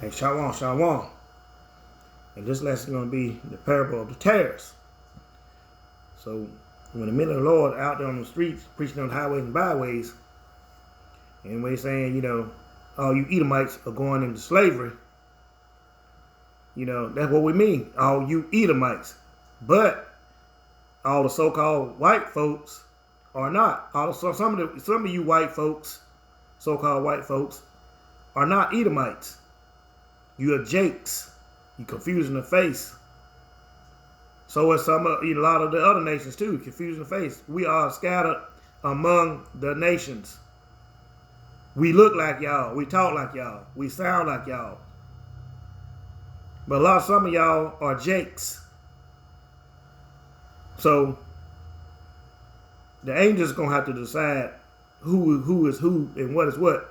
Hey, Shalom, Shalom. And this lesson is going to be the parable of the tares. So, when the men of the Lord out there on the streets, preaching on the highways and byways, and when they're saying, all you Edomites are going into slavery, that's what we mean, all you Edomites. But all the so-called white folks are not. Some of you white folks, so-called white folks, are not Edomites. You are Jakes. You confusing the face. So is a lot of the other nations too, confusing the face. We are scattered among the nations. We look like y'all. We talk like y'all. We sound like y'all. But some of y'all are Jakes. So the angels gonna have to decide who is who and what is what.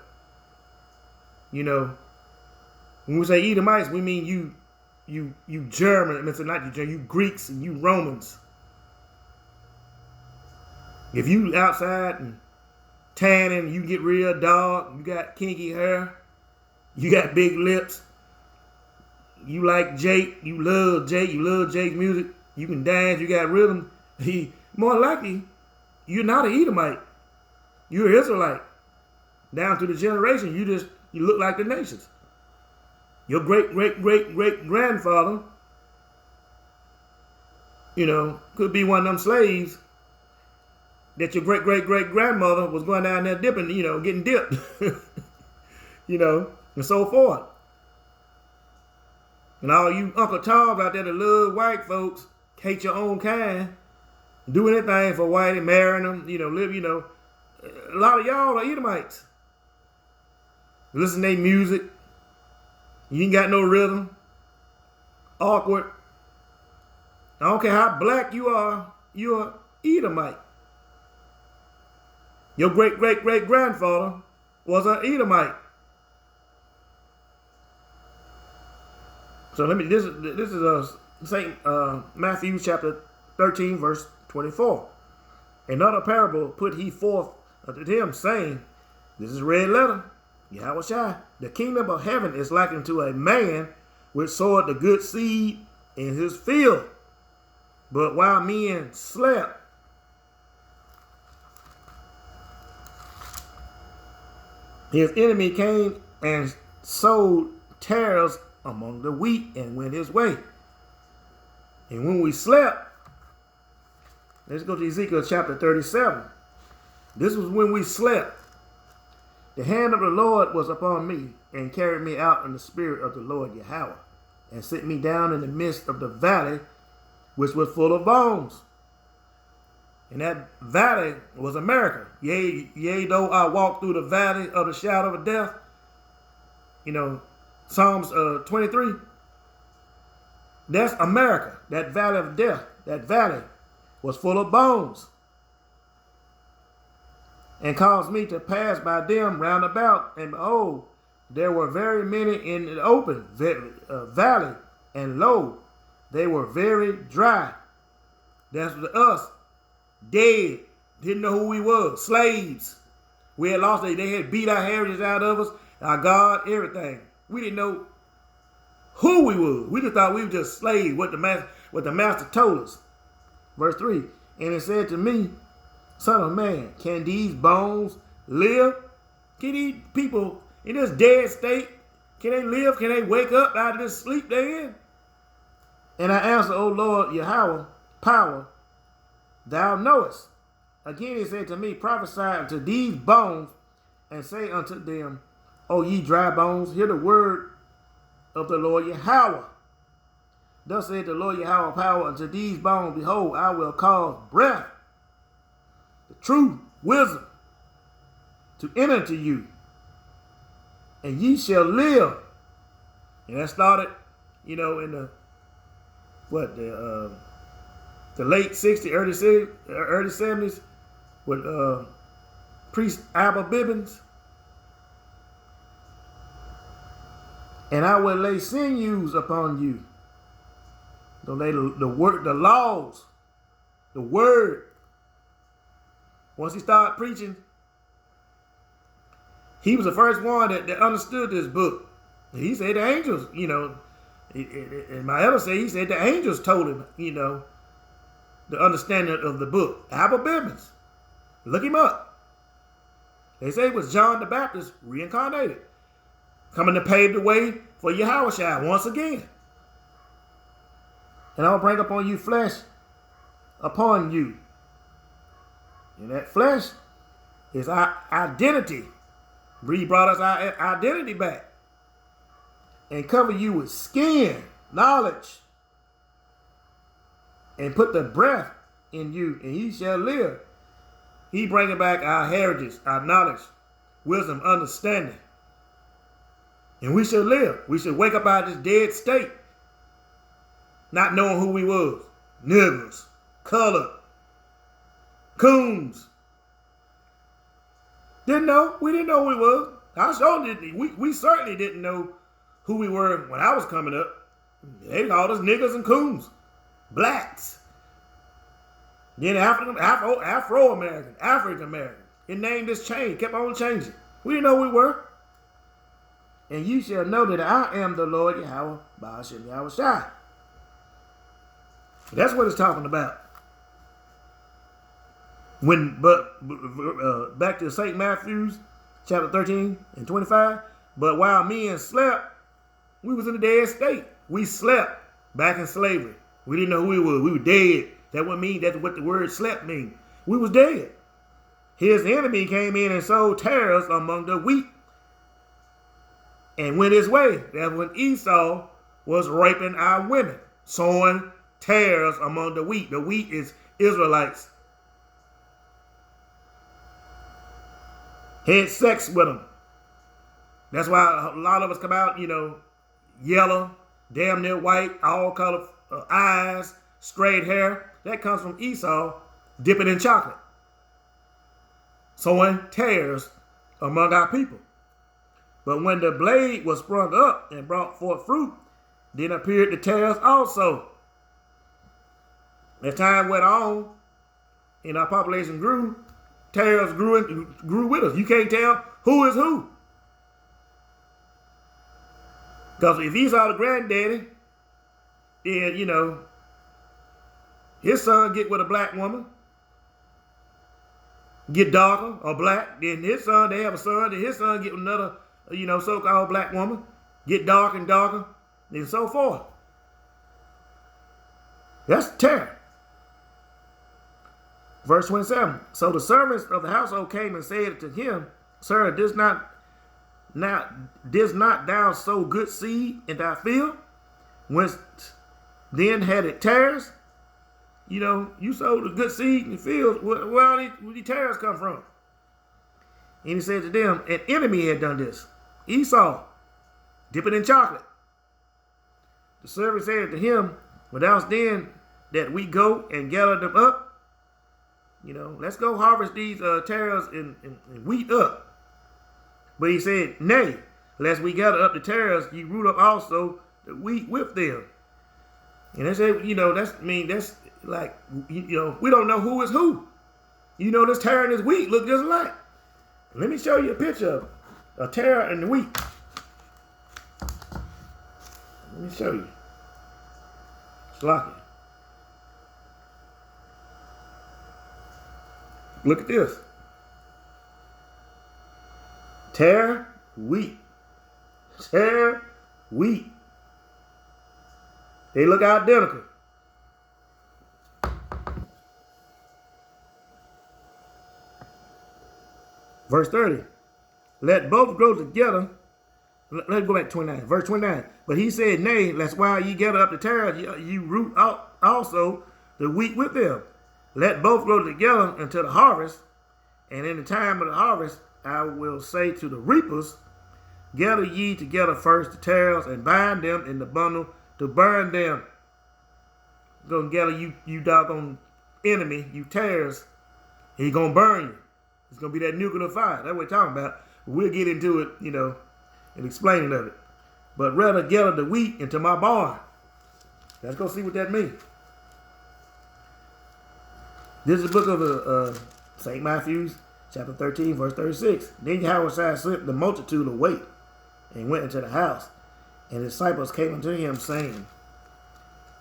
When we say Edomites, we mean you German, I mean, not you German, you Greeks and you Romans. If you outside and tanning, you get real dark, you got kinky hair, you got big lips, you like Jake, you love Jake's music, you can dance, you got rhythm, more likely, you're not an Edomite. You're an Israelite. Down to the generation, you look like the nations. Your great-great-great-great-grandfather, could be one of them slaves that your great-great-great-grandmother was going down there dipping, getting dipped, and so forth. And all you Uncle Toms out there that love white folks, hate your own kind, do anything for white and marrying them, live, a lot of y'all are Edomites. Listen to their music. You ain't got no rhythm. Awkward. I don't care how black you are, you're Edomite. Your great-great-great-grandfather was an Edomite. So this is St. Matthew chapter 13, verse 24. Another parable put he forth unto them, saying, this is red letter, Yahushua, the kingdom of heaven is likened to a man which sowed the good seed in his field. But while men slept, his enemy came and sowed tares among the wheat and went his way. And when we slept, let's go to Ezekiel chapter 37. This was when we slept. The hand of the Lord was upon me, and carried me out in the spirit of the Lord Yahweh, and set me down in the midst of the valley, which was full of bones. And that valley was America. Yea, though I walk through the valley of the shadow of death, Psalms 23, that's America. That valley of death, that valley was full of bones. And caused me to pass by them round about, and behold, there were very many in the open valley, and lo, they were very dry. That's us, dead, didn't know who we were, slaves. We had lost it. They had beat our heritage out of us, our God, everything. We didn't know who we were. We just thought we were just slaves, what the master told us. Verse 3, and it said to me, Son of man, can these bones live? Can these people in this dead state, can they live? Can they wake up out of this sleep they're in? And I answered, O Lord Yahweh, power, thou knowest. Again he said to me, prophesy unto these bones, and say unto them, O ye dry bones, hear the word of the Lord Yahweh. Thus said the Lord Yahweh, power unto these bones, behold, I will cause breath, the true wisdom, to enter into you, and ye shall live. And that started, in the late 60s, early 70s, with priest Abba Bibbins. And I will lay sinews upon you. They'll lay the laws, the word. Once he started preaching, he was the first one that understood this book. And he said the angels, and my elder said, he said the angels told him, the understanding of the book. Albert Bibbins. Look him up. They say it was John the Baptist reincarnated, coming to pave the way for Yahushua once again. And I'll bring upon you flesh upon you. And that flesh is our identity. He brought us our identity back. And cover you with skin, knowledge. And put the breath in you, and ye shall live. He bringing back our heritage, our knowledge, wisdom, understanding. And we shall live. We should wake up out of this dead state, not knowing who we was. Niggers, colored, coons. Didn't know. We didn't know who we was. I sure didn't. We certainly didn't know who we were when I was coming up. They called us niggers and coons. Blacks. Then Afro-American, African-American. It named this change, kept on changing. We didn't know who we were. And you shall know that I am the Lord Yahweh, Ba'ashem Yahweh Shai. That's what it's talking about. Back to St. Matthew's chapter 13 and 25. But while men slept, we was in a dead state. We slept back in slavery. We didn't know who we were. We were dead. That's what the word slept means. We was dead. His enemy came in and sowed tares among the wheat and went his way. That's when Esau was raping our women, sowing tares among the wheat. The wheat is Israelites. Had sex with them. That's why a lot of us come out, yellow, damn near white, all color eyes, straight hair. That comes from Esau dipping in chocolate, sowing tares among our people. But when the blade was sprung up and brought forth fruit, then appeared the tares also. As time went on and our population grew, tares grew with us. You can't tell who is who. Because if Esau the granddaddy, then, his son get with a black woman, get darker or black, then his son, they have a son, then his son get with another, so-called black woman, get darker and darker, and so forth. That's terror. Verse 27. So the servants of the household came and said to him, Sir, does not thou sow good seed in thy field? Whence then had it tares? You sowed the good seed in the field. Where these tares come from? And he said to them, an enemy had done this. Esau, dipping in chocolate. The servant said to him, without then that we go and gather them up, let's go harvest these tares and wheat up. But he said, nay, lest we gather up the tares, ye root up also the wheat with them. And they said, that's like, we don't know who is who. This tare and this wheat look just alike. Let me show you a picture of a tare and the wheat. Let me show you. Slocky. Look at this. Tare, wheat. Tare, wheat. They look identical. Verse 30. Let both grow together. Let's go back to 29. Verse 29. But he said, nay, lest while ye gather up the tares, you root out also the wheat with them. Let both grow together until the harvest. And in the time of the harvest, I will say to the reapers, gather ye together first the tares and bind them in the bundle to burn them. Gonna gather you doggone enemy, you tares. He gonna burn you. It's gonna be that nuclear fire. That's what we're talking about. We'll get into it, and explaining of it. But rather gather the wheat into my barn. Let's go see what that means. This is the book of St. Matthew's, chapter 13, verse 36. Then Yahweh sent the multitude away and went into the house. And his disciples came unto him, saying,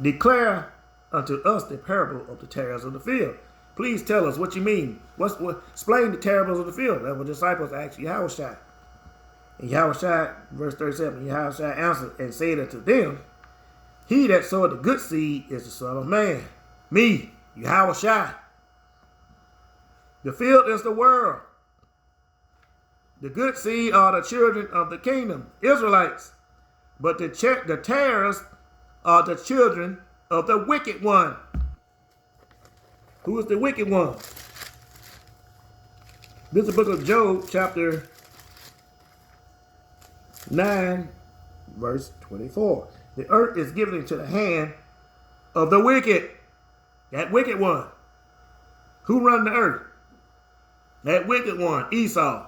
Declare unto us the parable of the tares of the field. Please tell us what you mean. Explain the parables of the field. That was the disciples asked Yahushua. And Yahushua, verse 37, Yahushua answered and said unto them, He that sowed the good seed is the Son of Man. Me, Yahushua. The field is the world. The good seed are the children of the kingdom, Israelites. But the tares are the children of the wicked one. Who is the wicked one? This is the book of Job, chapter 9, verse 24. The earth is given into the hand of the wicked. That wicked one. Who run the earth? That wicked one, Esau.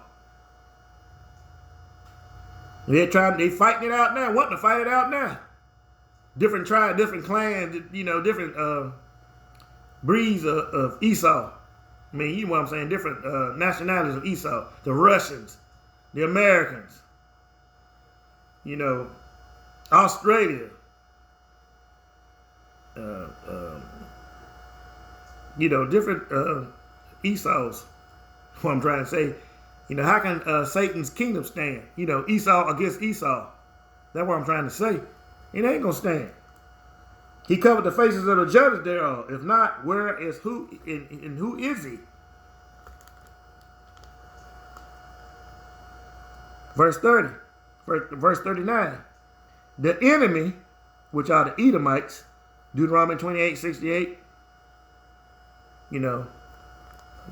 They fighting it out now, wanting to fight it out now. Different tribes, different clans, different breeds of Esau. I mean, you know what I'm saying? Different nationalities of Esau. The Russians, the Americans, Australia, different Esau's. What I'm trying to say. How can Satan's kingdom stand? Esau against Esau. That's what I'm trying to say. It ain't gonna stand. He covered the faces of the judges thereof. If not, where is who? And who is he? Verse 30, verse 39. The enemy, which are the Edomites, Deuteronomy 28:68.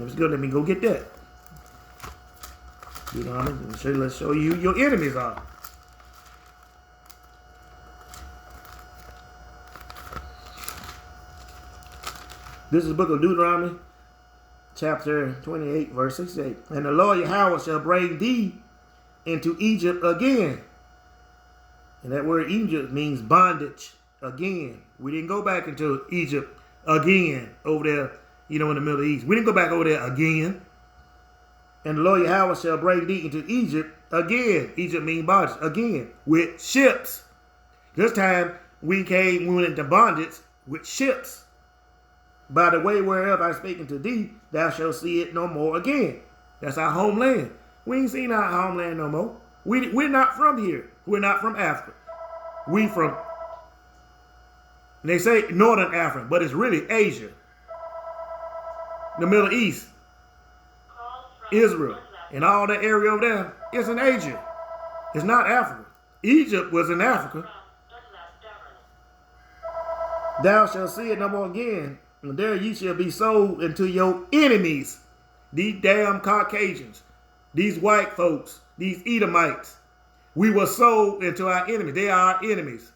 It's good. Let me go get that. Let's show you who your enemies are. This is the book of Deuteronomy, chapter 28, verse 68. And the Lord Yahweh shall bring thee into Egypt again. And that word Egypt means bondage again. We didn't go back into Egypt again over there, in the Middle East. We didn't go back over there again. And the Lord Yahweh shall bring thee into Egypt again. Egypt means bondage again with ships. This time we went into bondage with ships. By the way whereof I speak unto thee, thou shalt see it no more again. That's our homeland. We ain't seen our homeland no more. We're not from here. We're not from Africa. They say Northern Africa, but it's really Asia. The Middle East. Israel. And all that area over there, it's in Asia. It's not Africa. Egypt was in Africa. Thou shalt see it no more again. And there ye shall be sold into your enemies. These damn Caucasians. These white folks. These Edomites. We were sold into our enemies. They are our enemies.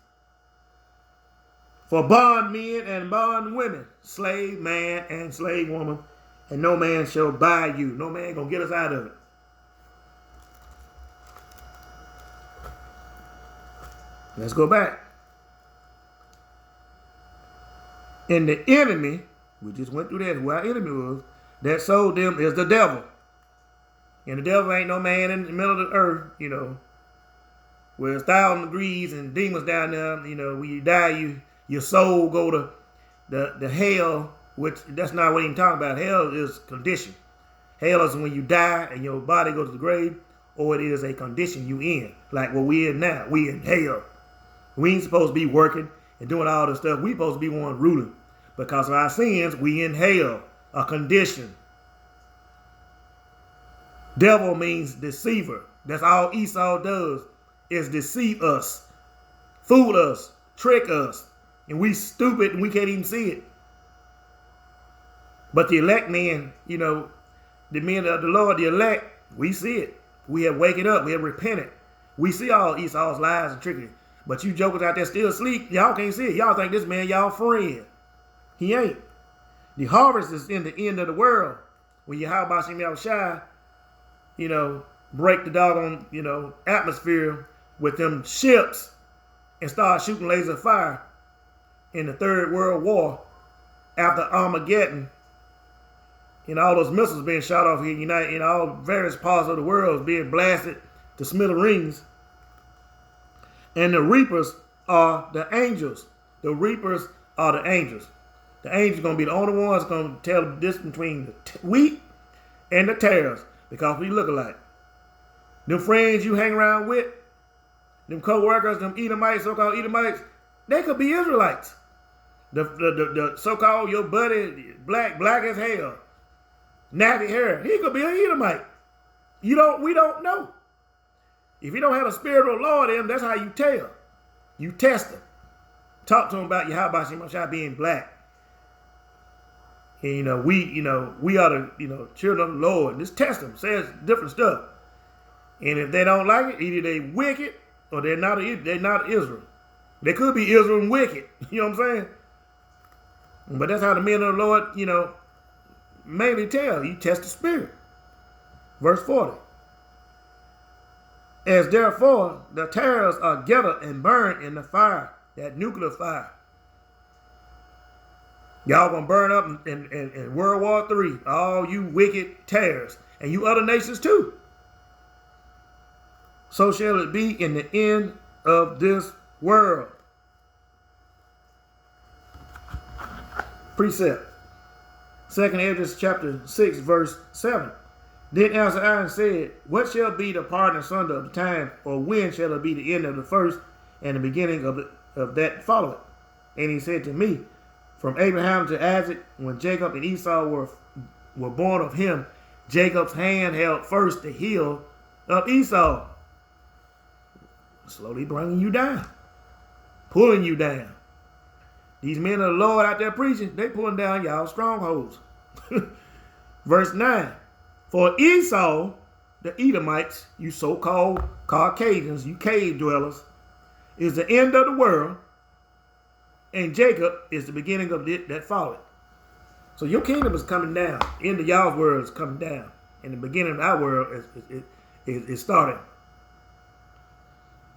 For bondmen and bondwomen. Slave man and slave woman. And no man shall buy you. No man gonna get us out of it. Let's go back. And the enemy, we just went through that, who our enemy was, that sold them is the devil. And the devil ain't no man in the middle of the earth, where it's 1,000 degrees and demons down there, when you die, your soul go to the hell, which that's not what he's talking about. Hell is condition. Hell is when you die and your body goes to the grave, or it is a condition you in. Like what we in now. We in hell. We ain't supposed to be working and doing all this stuff. We supposed to be one ruling. Because of our sins, we in hell. A condition. Devil means deceiver. That's all Esau does, is deceive us, fool us, trick us. And we stupid and we can't even see it. But the elect men, the men of the Lord, the elect, we see it. We have waken up. We have repented. We see all Esau's lies and trickery. But you jokers out there still asleep, y'all can't see it. Y'all think this man y'all friend. He ain't. The harvest is in the end of the world. When Yahweh Shem Yahushua, break the doggone, atmosphere with them ships and start shooting laser fire in the Third World War after Armageddon. All those missiles being shot off here, in all various parts of the world being blasted to smithereens. And the reapers are the angels. The reapers are the angels. The angels are going to be the only ones going to tell the difference between the wheat and the tares, because we look alike. Them friends you hang around with, them co-workers, them Edomites, so-called Edomites, they could be Israelites. The so-called your buddy, black as hell, nappy hair, he could be an Edomite. We don't know. If you don't have the Spirit of the Lord in him, that's how you tell. You test him. Talk to him about Yahweh Shemashah being black. And we are the children of the Lord. Just test them. Says different stuff. And if they don't like it, either they wicked or they're not Israel. They could be Israel and wicked. You know what I'm saying? But that's how the men of the Lord, mainly tell. You test the spirit. Verse 40. As therefore the tares are gathered and burned in the fire, that nuclear fire. Y'all gonna burn up in World War III, all you wicked tares, and you other nations too. So shall it be in the end of this world. Precept. 2nd Esdras chapter 6, verse 7. Then answered I and said, what shall be the part and sunder of the time, or when shall it be the end of the first and the beginning of that following? And he said to me, from Abraham to Isaac, when Jacob and Esau were born of him, Jacob's hand held first the heel of Esau, slowly bringing you down, pulling you down. These men of the Lord out there preaching, they pulling down y'all strongholds. Verse 9. For Esau, the Edomites, you so-called Caucasians, you cave dwellers, is the end of the world, and Jacob is the beginning of it that followed. So your kingdom is coming down. The end of y'all's world is coming down. And the beginning of our world is starting.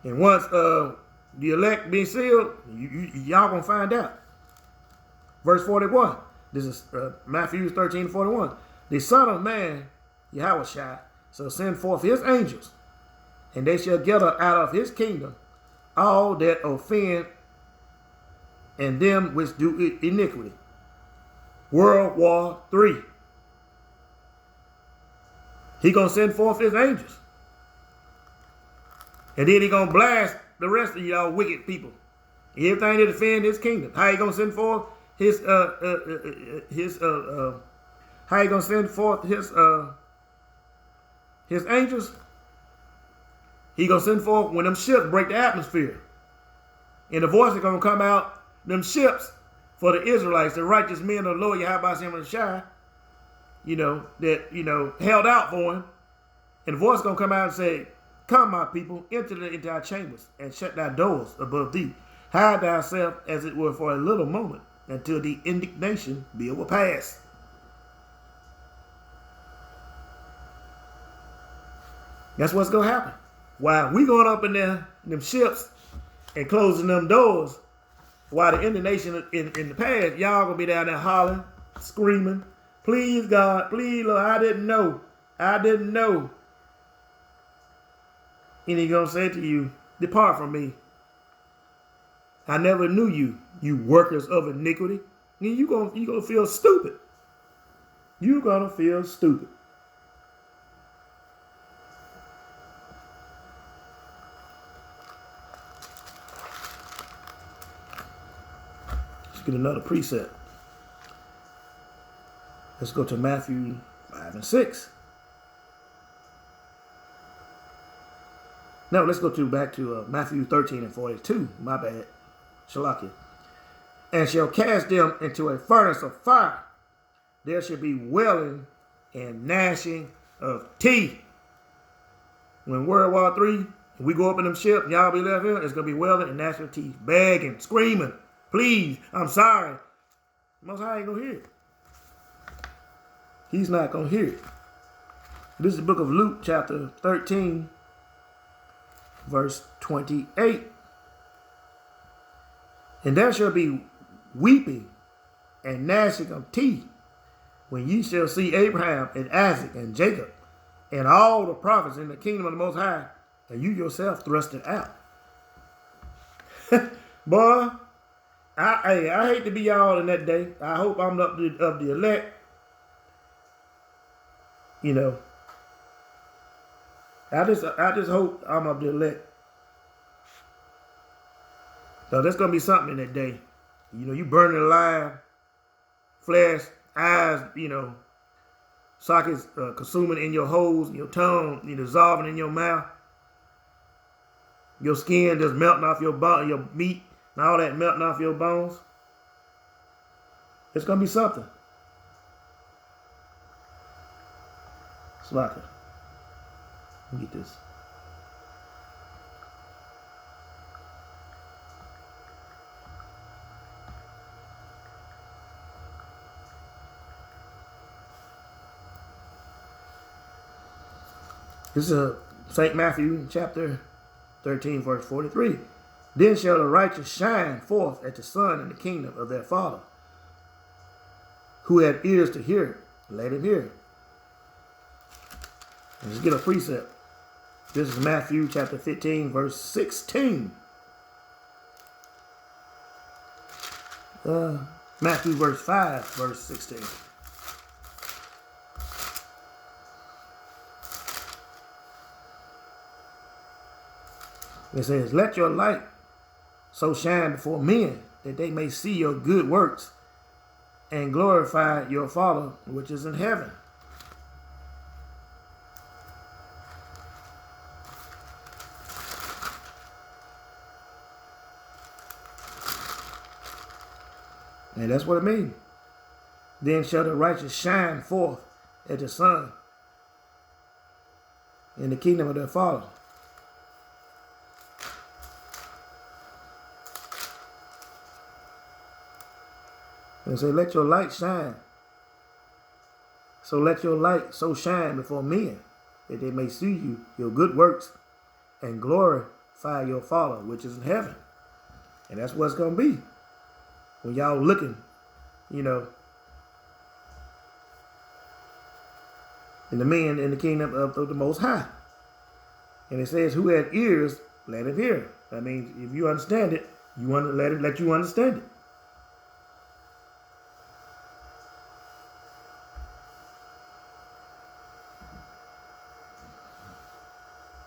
And once the elect be sealed, y'all gonna find out. Verse 41. This is Matthew 13:41. The Son of Man, Yahushua, shall send forth his angels, and they shall gather out of his kingdom all that offend and them which do iniquity. World War III. He gonna send forth his angels. And then he gonna blast the rest of y'all wicked people. Everything that offend his kingdom. How he gonna send forth his angels? He gonna send forth when them ships break the atmosphere. And the voice is gonna come out, them ships for the Israelites, the righteous men of the Lord Yahweh Shemashah, that held out for him. And the voice is gonna come out and say, come, my people, enter into our chambers and shut thy doors above thee. Hide thyself as it were for a little moment until the indignation be overpast. That's what's going to happen. While we going up in there, them ships, and closing them doors, while the indignation in the past, y'all going to be down there hollering, screaming, please God, please Lord, I didn't know. And he's going to say to you, depart from me. I never knew you, you workers of iniquity. And you're going to feel stupid. You're going to feel stupid. Let's get another precept. Let's go to Matthew 5 and 6. No, let's go back to Matthew 13 and 42. My bad. Shalakia. And shall cast them into a furnace of fire. There shall be wailing and gnashing of teeth. When World War III, we go up in them ships, and y'all be left here, it's going to be wailing and gnashing of teeth. Begging, screaming, please, I'm sorry. Most High ain't going to hear it. He's not going to hear it. This is the book of Luke, chapter 13, verse 28. And there shall be weeping and gnashing of teeth when ye shall see Abraham and Isaac and Jacob and all the prophets in the kingdom of the Most High, and you yourself thrusted out. Boy, I hate to be y'all in that day. I hope I'm of the elect. You know, I just hope I'm of the elect. So there's gonna be something in that day. You know, you burning alive, flesh, eyes, you know, sockets consuming in your holes, your tongue, dissolving in your mouth, your skin just melting off your bone, your meat, and all that melting off your bones. It's gonna be something. Slacker. Let me get this. This is St. Matthew chapter 13, verse 43. Then shall the righteous shine forth as the sun in the kingdom of their Father. Who had ears to hear, let him hear. Let's get a precept. This is Matthew chapter 15, verse 16. Matthew verse 5, verse 16. It says, let your light so shine before men that they may see your good works and glorify your Father which is in heaven. And that's what it means. Then shall the righteous shine forth as the sun in the kingdom of their Father. And say, let your light shine. So let your light so shine before men that they may see you, your good works, and glorify your Father which is in heaven. And that's what it's going to be. When y'all looking, in the men in the kingdom of the Most High. And it says, who had ears, let him hear. That means if you understand it, let you understand it.